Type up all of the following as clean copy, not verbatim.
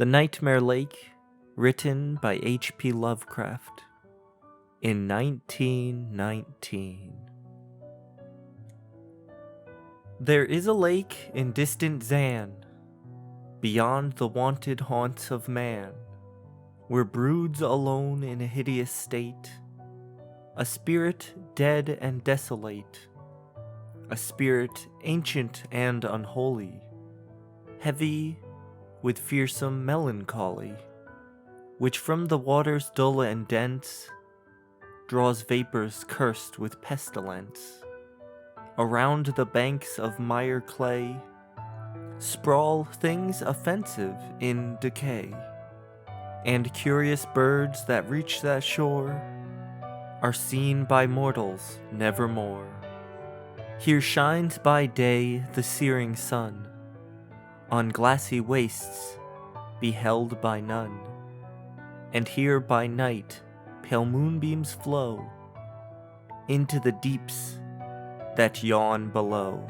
The Nightmare Lake, written by H.P. Lovecraft in 1919. There is a lake in distant Zan, beyond the wonted haunts of man, where broods alone in a hideous state, a spirit dead and desolate, a spirit ancient and unholy, heavy with fearsome melancholy, which from the waters dull and dense draws vapors cursed with pestilence. Around the banks of mire clay sprawl things offensive in decay, and curious birds that reach that shore are seen by mortals nevermore. Here shines by day the searing sun, on glassy wastes beheld by none, and here by night pale moonbeams flow into the deeps that yawn below.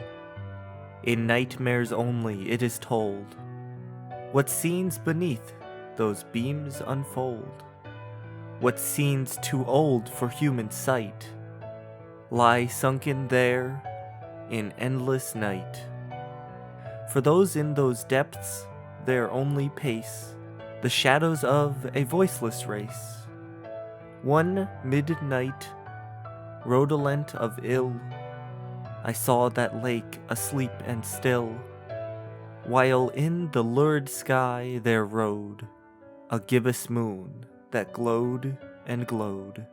In nightmares only it is told what scenes beneath those beams unfold, what scenes too old for human sight lie sunken there in endless night. For those in those depths their only pace the shadows of a voiceless race. One midnight rodolent of ill I saw that lake asleep and still, while in the lurid sky there rode a gibbous moon that glowed and glowed.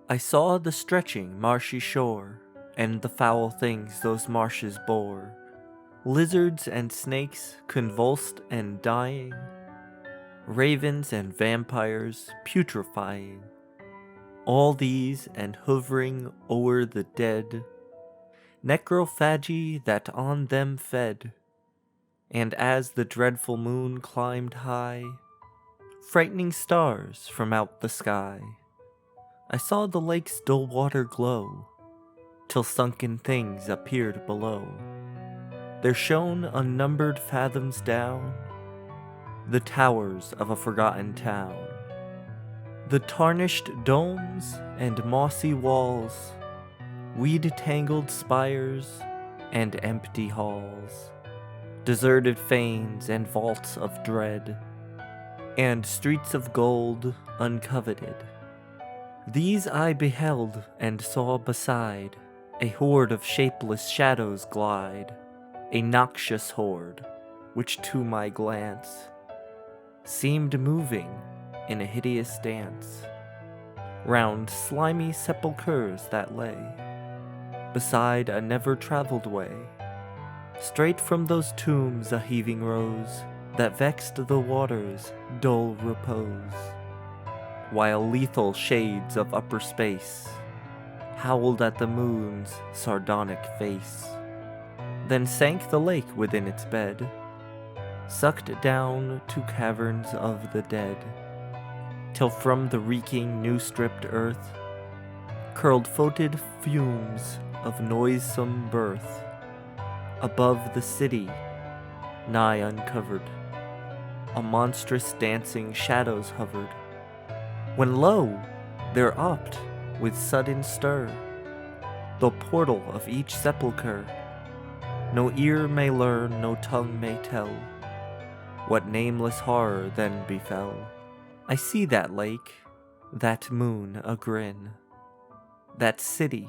I saw the stretching marshy shore, and the foul things those marshes bore, lizards and snakes convulsed and dying, ravens and vampires putrefying, all these and hovering o'er the dead, necrophagy that on them fed. And as the dreadful moon climbed high, frightening stars from out the sky, I saw the lake's dull water glow, till sunken things appeared below. There shone unnumbered fathoms down the towers of a forgotten town, the tarnished domes and mossy walls, weed-tangled spires and empty halls, deserted fanes and vaults of dread, and streets of gold uncoveted. These I beheld and saw beside a horde of shapeless shadows glide, a noxious horde, which to my glance seemed moving in a hideous dance round slimy sepulchres that lay beside a never-traveled way. Straight from those tombs a heaving rose that vexed the water's dull repose, while lethal shades of upper space howled at the moon's sardonic face. Then sank the lake within its bed, sucked down to caverns of the dead, till from the reeking new-stripped earth curled foetid fumes of noisome birth. Above the city, nigh uncovered, a monstrous dancing shadows hovered, when lo, there opt, with sudden stir, the portal of each sepulchre. No ear may learn, no tongue may tell, what nameless horror then befell. I see that lake, that moon a-grin, that city,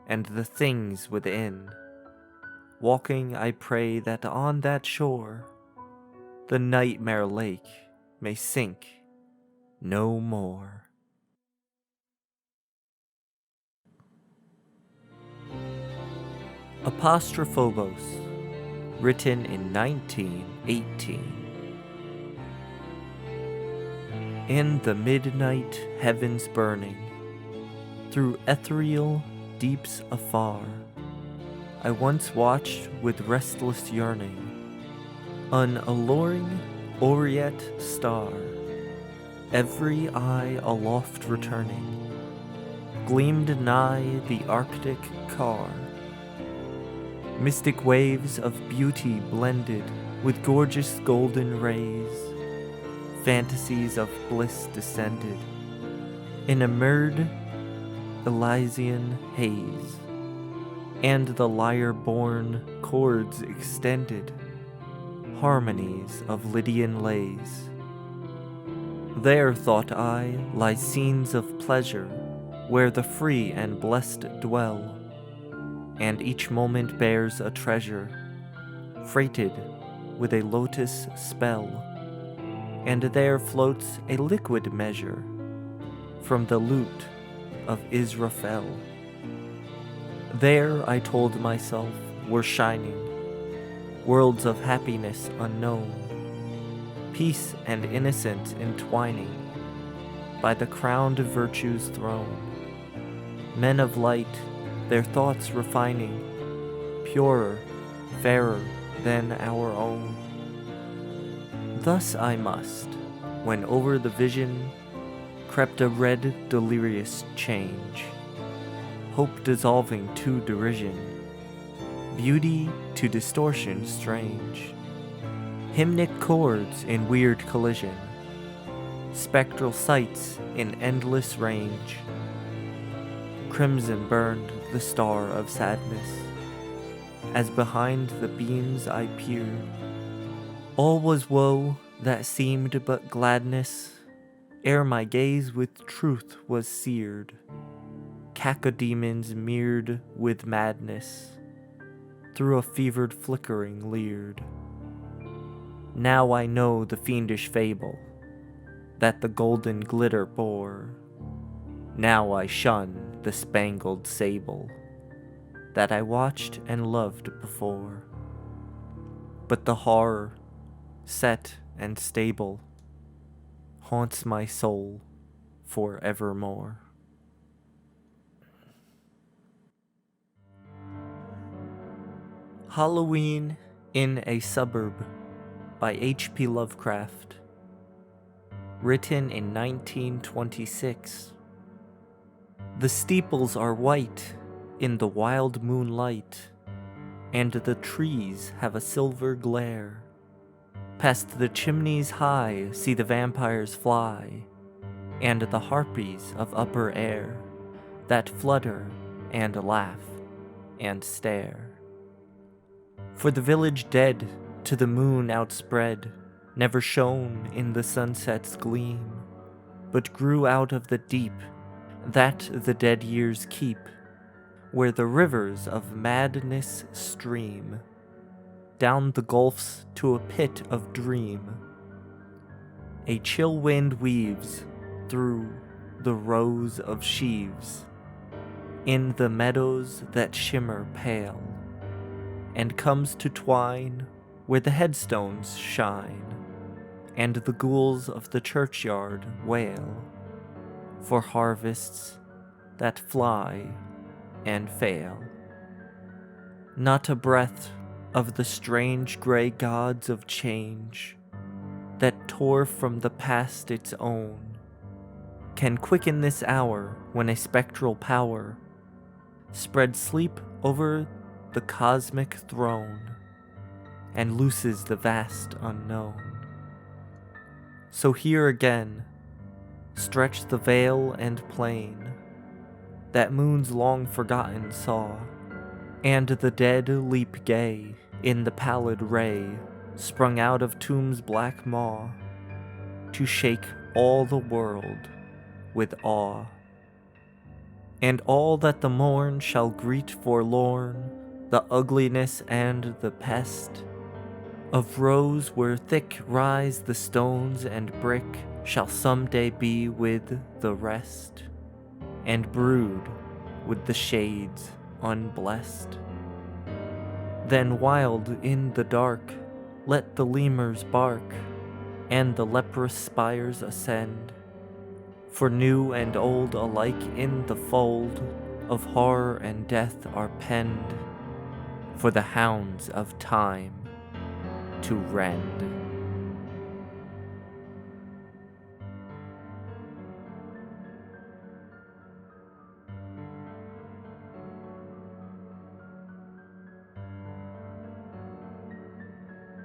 and the things within. Walking, I pray that on that shore the Nightmare Lake may sink no more. Apostrophobos, written in 1918. In the midnight heavens burning, through ethereal deeps afar, I once watched with restless yearning an alluring aureate star, every eye aloft returning, gleamed nigh the Arctic car. Mystic waves of beauty blended with gorgeous golden rays, fantasies of bliss descended in a mirrored Elysian haze, and the lyre-born chords extended harmonies of Lydian lays. There, thought I, lie scenes of pleasure, where the free and blessed dwell, and each moment bears a treasure, freighted with a lotus spell, and there floats a liquid measure from the lute of Israfel. There, I told myself, were shining worlds of happiness unknown, peace and innocence entwining by the crowned virtue's throne. Men of light, their thoughts refining, purer, fairer than our own. Thus I must, when over the vision crept a red delirious change, hope dissolving to derision, beauty to distortion strange, hymnic chords in weird collision, spectral sights in endless range. Crimson burned the star of sadness, as behind the beams I peered. All was woe that seemed but gladness, ere my gaze with truth was seared. Cacodemons mirrored with madness, through a fevered flickering leered. Now I know the fiendish fable that the golden glitter bore. Now I shun the spangled sable that I watched and loved before. But the horror, set and stable, haunts my soul forevermore. Halloween in a Suburb by H.P. Lovecraft. Written in 1926. The steeples are white in the wild moonlight, and the trees have a silver glare. Past the chimneys high see the vampires fly, and the harpies of upper air that flutter and laugh and stare. For the village dead to the moon outspread never shone in the sunset's gleam, but grew out of the deep that the dead years keep, where the rivers of madness stream down the gulfs to a pit of dream. A chill wind weaves through the rows of sheaves in the meadows that shimmer pale, and comes to twine where the headstones shine, and the ghouls of the churchyard wail for harvests that fly and fail. Not a breath of the strange grey gods of change that tore from the past its own can quicken this hour when a spectral power spreads sleep over the cosmic throne and looses the vast unknown. So here again stretch the vale and plain that moons long forgotten saw, and the dead leap gay in the pallid ray sprung out of tomb's black maw to shake all the world with awe. And all that the morn shall greet forlorn, the ugliness and the pest of rows where thick rise the stones and brick shall some day be with the rest, and brood with the shades unblessed. Then wild in the dark let the lemurs bark, and the leprous spires ascend, for new and old alike in the fold of horror and death are penned, for the hounds of time to rend.